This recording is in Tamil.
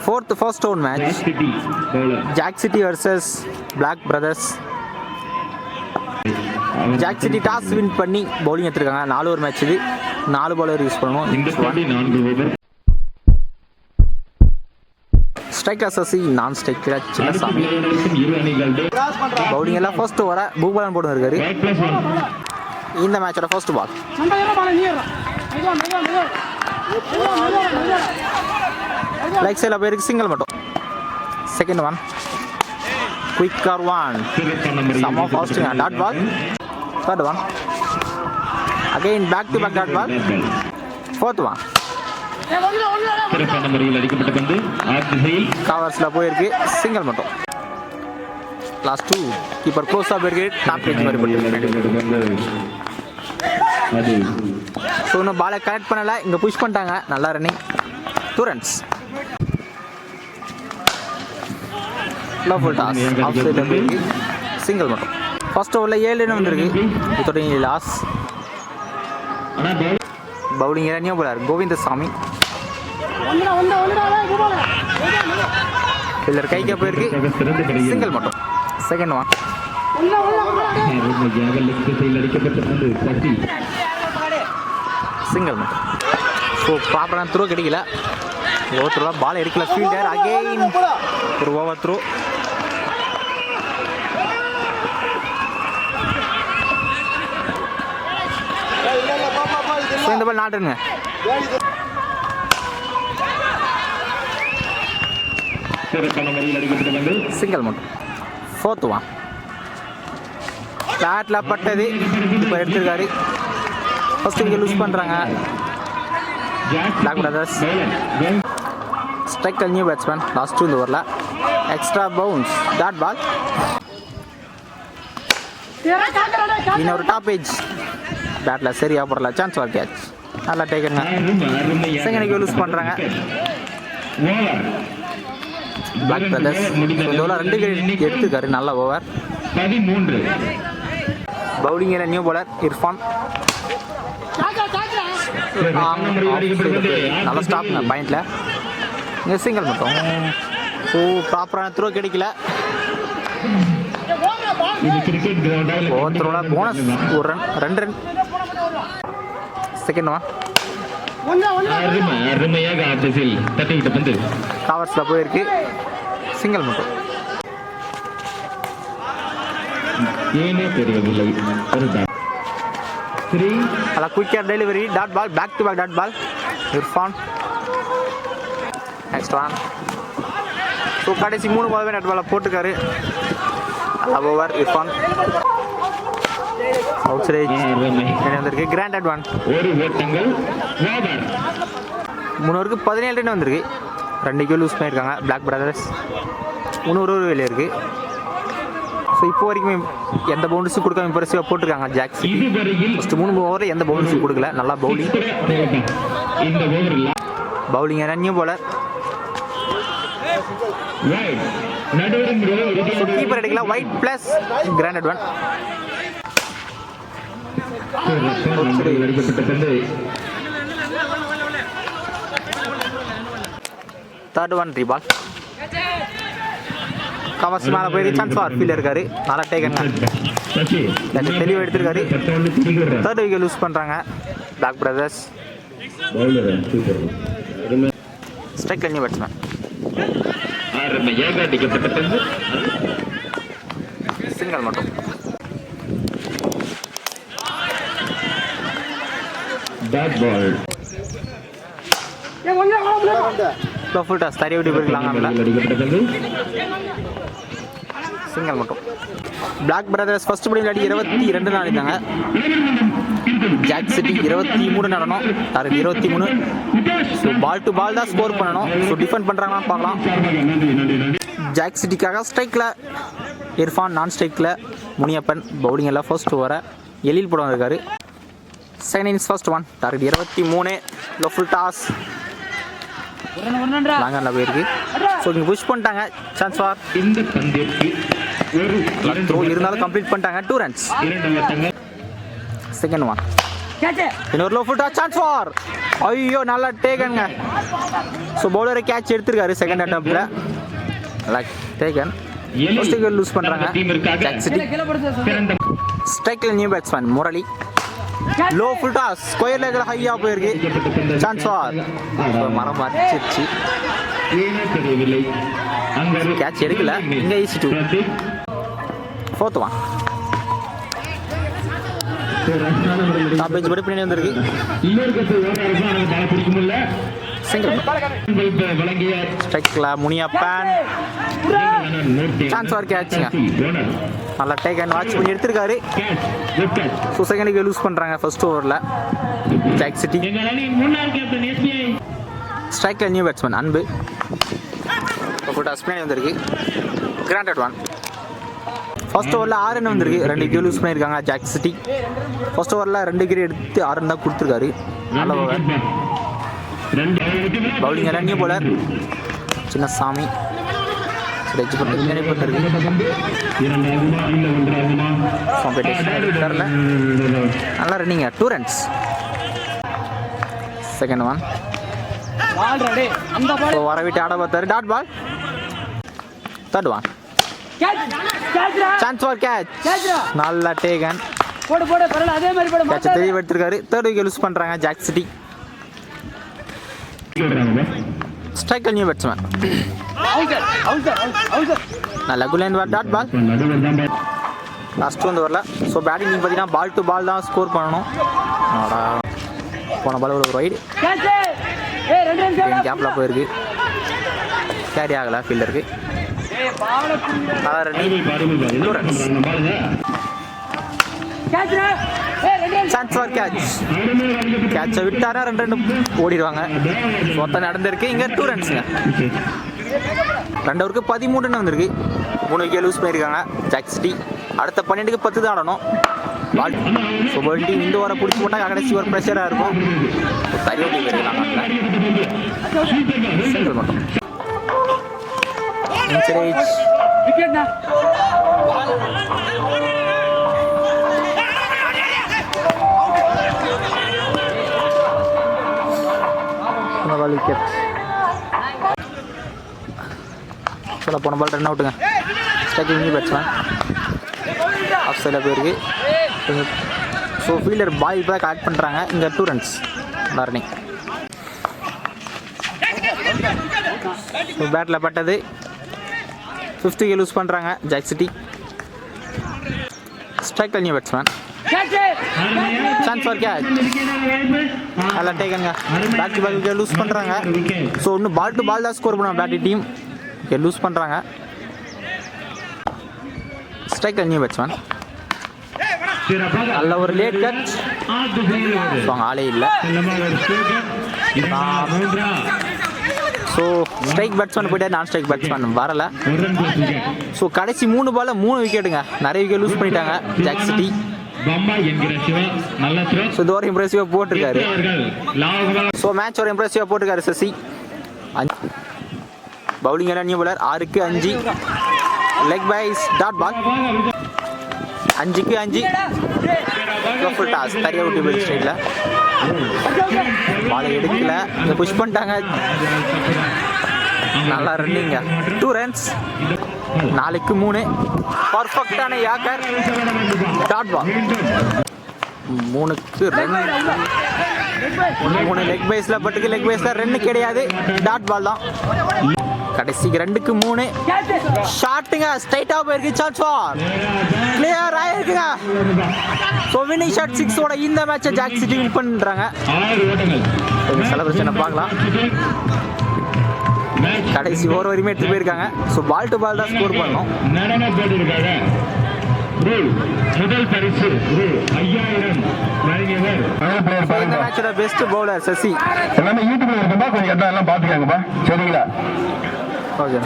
Fourth first round match. Jack City versus Black Brothers. Jack City toss win பண்ணி bowling எடுத்துருக்காங்க. 4 ஓவர் மேட்ச் இது. 4 bowler யூஸ் பண்ணணும். ஸ்ட்ரைக் அசசி நான் ஸ்ட்ரைக்ல சின்னசாமி. பவுலிங் எல்லாம் ஃபர்ஸ்ட் ஓவர பூபாலன் போட்டு இருக்காரு. இந்த மேட்சோட ஃபர்ஸ்ட் பால். லைக் சைடில் போயிருக்கு சிங்கிள் மட்டும். செகண்ட் ஒன் குயிக்கர் ஒன் சம்ம ஃபாஸ்ட்டுங்க. Dot ball. Third one again back to back dot ball. Fourth one கவர்ஸ்ல போயிருக்கு சிங்கிள் மட்டும். லாஸ்ட் டூ கீப்பர் க்ளோஸா போயிருக்கு. டாப் ரேஞ்ச் மாதிரி போட்டு ஸோ இன்னும் பாலை கலெக்ட் பண்ணலை. இங்கே புஷ் பண்ணிட்டாங்க. நல்லா running. 2 runs. Loveful toss of சைடில் போயிருக்கு சிங்கிள் மட்டும். ஃபர்ஸ்ட் ஓவரில் 7 ரன் வந்திருக்கு. இதோட லாஸ். பவுலிங் இறங்கியும் போறார் கோவிந்தசாமி. பில்லர் கைக்கு போயிருக்கு சிங்கிள் மட்டும். செகண்ட் ஒன் சிங்கிள் மட்டும். ஸோ ப்ராப்பரான த்ரோ கிடைக்கல. ஓவர் த்ரோ பால் எடுக்கல. ஃபீல்டர் அகெயின் ஒரு ஓவர் த்ரோ. ஸோ இந்த பால் நாட்டுங்க. சிங்கிள் மட்டும். ஃபோர்த் ஒன் பேட்டில் பட்டது. இப்போ எடுத்திருக்காரு. ஃபர்ஸ்ட் விக்கெட் லூஸ் பண்ணுறாங்க black brothers. Strike new batsman. Last 2 இந்த ஓவரில் எக்ஸ்ட்ரா பவுன்ஸ் டாட் பால். இன்னொரு டாப் ஏஜ் பேட்டில் சரியாக போடல. Chance for catch. நல்லா டேக்கனுங்க. செகண்ட் விக்கெட் லூஸ் பண்ணுறாங்க பிளாக் பிரதர்ஸ். இதோட 2 விக்கெட் எடுத்துக்காரு. நல்ல ஓவர். பவுலிங்கில் நியூ பாலர் இர்ஃபான். நல்ல ஸ்டாப்ங்க பாயிண்ட்ல. இங்கே சிங்கிள் மட்டும். ஸோ ப்ராப்பரான த்ரோ கிடைக்கல. ஓவர் த்ரோல போனஸ் ஒரு ரன் 2 ரன். செகண்ட் ஒன் கவர்ஸ்ல போயிருக்கு சிங்கிள் மட்டும். Quicker delivery dot ball. Back to back dot ball. Irfan next one. So கடைசி 3 பால் நெட் பாலை போட்டுக்காரு. நல்லா ஓவர் இர்ஃபான். அவுட் சைட் வந்திருக்கு. Granted one. 3 ஓவருக்கு 17 ரன் வந்திருக்கு. 2 விக்கெட் லூஸ் பண்ணியிருக்காங்க பிளாக் பிரதர்ஸ். 3 ஓவர் வெளியே இருக்கு. ஸோ இப்போ வரைக்கும் எந்த பவுண்டரிஸும் கொடுக்காம இம்ப்ரெசிவாக போட்டிருக்காங்க ஜாக் சிட்டி. ஃபஸ்ட்டு 3 ஓவரில் எந்த பவுண்டரிஸும் கொடுக்கல. நல்லா bowling. Bowling new bowler. Keeper அடிக்கலாம். Wide plus granted one. Third one reball. Covers மேலே போய் சான்ஸ் ஃபார் ஃபீல்டர் இருக்காரு. நல்லா டேக்கங்க. தெளிவாக எடுத்திருக்காரு. தேர்ட் விக்கெட் லூஸ் பண்ணுறாங்க black brothers. Strike new batsman. Single மட்டும். ஃபுல் டாஸ் தறி விட்டு போயிருக்கலாங்க. சிங்கிள் மட்டும். பிளாக் பிரதர்ஸ் ஃபர்ஸ்ட் படி விளையாடி 22 ரன் அடித்தாங்க. ஜாக் சிட்டி 23 நடணும். Target 23. So ball to ball தான் ஸ்கோர் பண்ணணும். ஸோ டிஃபெண்ட் பண்ணுறாங்கன்னு பார்க்கலாம். ஜாக் சிட்டிக்காக ஸ்ட்ரைக்கில் இர்ஃபான், நான் ஸ்ட்ரைக்கில் முனியப்பன். பவுலிங் எல்லாம் ஃபர்ஸ்ட் ஓவரை எழில் போட இருக்காரு. Second innings first one. Target 23. Full toss லாங்கனில் போயிருக்கு. ஸோ இங்கே புஷ் பண்ணிட்டாங்க. சான்ஸ் ஃபார் த்ரோ இருந்தாலும் கம்ப்ளீட் பண்ணிட்டாங்க. 2 runs. செகண்ட் ஒன் இன்னொரு low full toss chance for ஐயோ நல்லா டேக்கனுங்க. ஸோ பவுலரை கேட்ச் எடுத்திருக்காரு செகண்ட் அட்டம்ப்ட்ல. நல்லா டேக்கன். ஃபர்ஸ்ட் விக்கெட் லூஸ் பண்றாங்க ஜாக் சிட்டி. ஸ்ட்ரைக்ல new batsman Murali. Low full toss square லெக்ல ஹையா போயிருக்கு. சான்ஸ் ஃபார் மரம் மறைச்சிருச்சு. கேட்ச் எடுக்கல. இங்க easy two. Fourth one. Top edge படி பின்னாடி வந்திருக்கு. சிங்கிள். ஸ்ட்ரைக்ல முனியப்பன். சான்ஸ் ஃபார் கேட்ச்ங்க. நல்லா டேக் அண்ட் வாட்ச் பண்ணி எடுத்திருக்காரு. ஸோ செகண்டுக்கு லூஸ் பண்றாங்க ஃபர்ஸ்ட் ஓவரில் ஜாக் சிட்டி. ஸ்ட்ரைக்ல நியூ பேட்ஸ்மேன் அன்பு. பின்னாடி வந்திருக்கு. Granted one. ஃபர்ஸ்ட் ஓவரில் 6 ரன் வந்திருக்கு. 2 விக்கெட் லூஸ் பண்ணியிருக்காங்க ஜாக் சிட்டி. ஃபர்ஸ்ட் ஓவரில் 2 விக்கெட் எடுத்து 6 ரன் தான் கொடுத்துருக்காரு. நல்ல ஓவர். பவுலிங் எல்லாம் நியூ போலர் சின்ன சாமி. நல்லா ரன்னிங்க. 2 ரன்ஸ். Second one. வரவிட்டு ஆட பார்த்தாரு. Dot ball. Third one. Chance for catch. நல்லா டேகன். கேட்ச் தெளிவு எடுத்திருக்காரு. தேர்ட் விக்கெட் லூஸ் பண்றாங்க Jack City. Striker new batsman. நல்லா குலேன் டாட் பால். லாஸ்ட் வந்து வரல. ஸோ பேட்டிங் பார்த்தீங்கன்னா பால் டு பால் தான் ஸ்கோர் பண்ணணும். போன பால் ஒரு ரைடு கேப்ல போயிருக்கு. கேரி ஆகல ஃபீல்டருக்கு. Chance for catch. கேட்சை விட்டாரா 2 ரன் ஓடிடுவாங்க. மொத்தம் நடந்திருக்கு. இங்க 2 ரன்ஸுங்க. 2 ஓவருக்கு 13 ரன் வந்திருக்கு. 3 விக்கெட் லூஸ் பண்ணியிருக்காங்க ஜாக் சிட்டி. அடுத்த 12க்கு 10 தான் ஆடணும். பால் ஸோ டீம் இந்த ஓவரை பிடிச்சி போட்டால் கடைசி ஒரு ப்ரெஷராக இருக்கும். சரியாக சிங்கிள் மட்டும். போன பால் ரன் அவுட்டுங்க. ஸ்ட்ரைக்கிங் நியூ பேட்ஸ்மேன். ஆஃப் சைடில் போயிருக்கு. ஸோ ஃபீல்டர் பால் இப்போ தான் கலெக்ட் பண்ணுறாங்க. இங்கே 2 ரன்ஸ் ரன்னிங். பேட்டில் பட்டது. 5th விக்கெட் லூஸ் பண்ணுறாங்க ஜாக் சிட்டி. ஸ்ட்ரைக்கில் new batsman. Chance for catch. நல்லா டேக்கனுங்க. Back to back wicket loose பண்ணுறாங்க. ஸோ இன்னும் பால் டு பால் தான் ஸ்கோர் பண்ணுவாங்க பேட்டிங் டீம். விக்கெட் லூஸ் பண்ணுறாங்க. ஸ்ட்ரைக்கில் நியூ பேட்ஸ்மேன். நல்ல ஒரு லேட் கட். ஆளே இல்லை. ஸோ ஸ்ட்ரைக் பேட்ஸ்மேன் போயிட்டே நான் ஸ்ட்ரைக் பேட்ஸ்மேன் வரல. ஸோ கடைசி 3 பால்ல 3 விக்கெட்டுங்க. நிறைய விக்கெட் லூஸ் பண்ணிட்டாங்க ஜாக் சிட்டி. ஸோ இது ஒரு இம்ப்ரெசிவாக போட்டிருக்காரு. ஸோ மேட்ச் ஒரு இம்ப்ரெசிவாக போட்டிருக்காரு சசி. பவுலிங் எல்லாம் நியூ பாலர். 6க்கு 5. Leg byes dot ball. 5க்கு 5. ஃபுல் டாஸ் தரியா விட்டு போய் ஸ்ட்ரைட்டில் பால் எடுக்கல. இங்கே புஷ் பண்ணிட்டாங்க. நல்லா ரன்னிங்க. 2 ரன்ஸ். 4க்கு 3. பர்ஃபெக்டான யாக்கர். Dot ball. 3க்கு 2. 3 லெக் பைஸில் பட்டுக்கு லெக் பைஸில் 2 கிடையாது. டாட் பால் தான். கடைசிக்கு 2க்கு 3. ஷாட்டுங்க ஸ்ட்ரைட்டாக போயிருக்கு. சான்ஸ் ஃபார் கிளியர் ஆயிருக்குங்க. ஸோ வின்னிங் ஷாட் 6ஓட இந்த மேட்சை ஜாக் சிட்டி வின் பண்ணுறாங்க. செலிப்ரேஷனை பார்க்கலாம். கடைசி ஓவர் வரையுமே எடுத்து போயிருக்காங்க. ஸோ பால் டு பால் தான் ஸ்கோர் பண்ணணும். இந்த மேட்சோட பெஸ்ட் பவுலர் சசி. எல்லாமே யூடியூப்ல இருக்கும்பா, கொஞ்சம் எல்லாம் பார்த்துக்காங்கப்பா. சரிங்களா? ஓகே.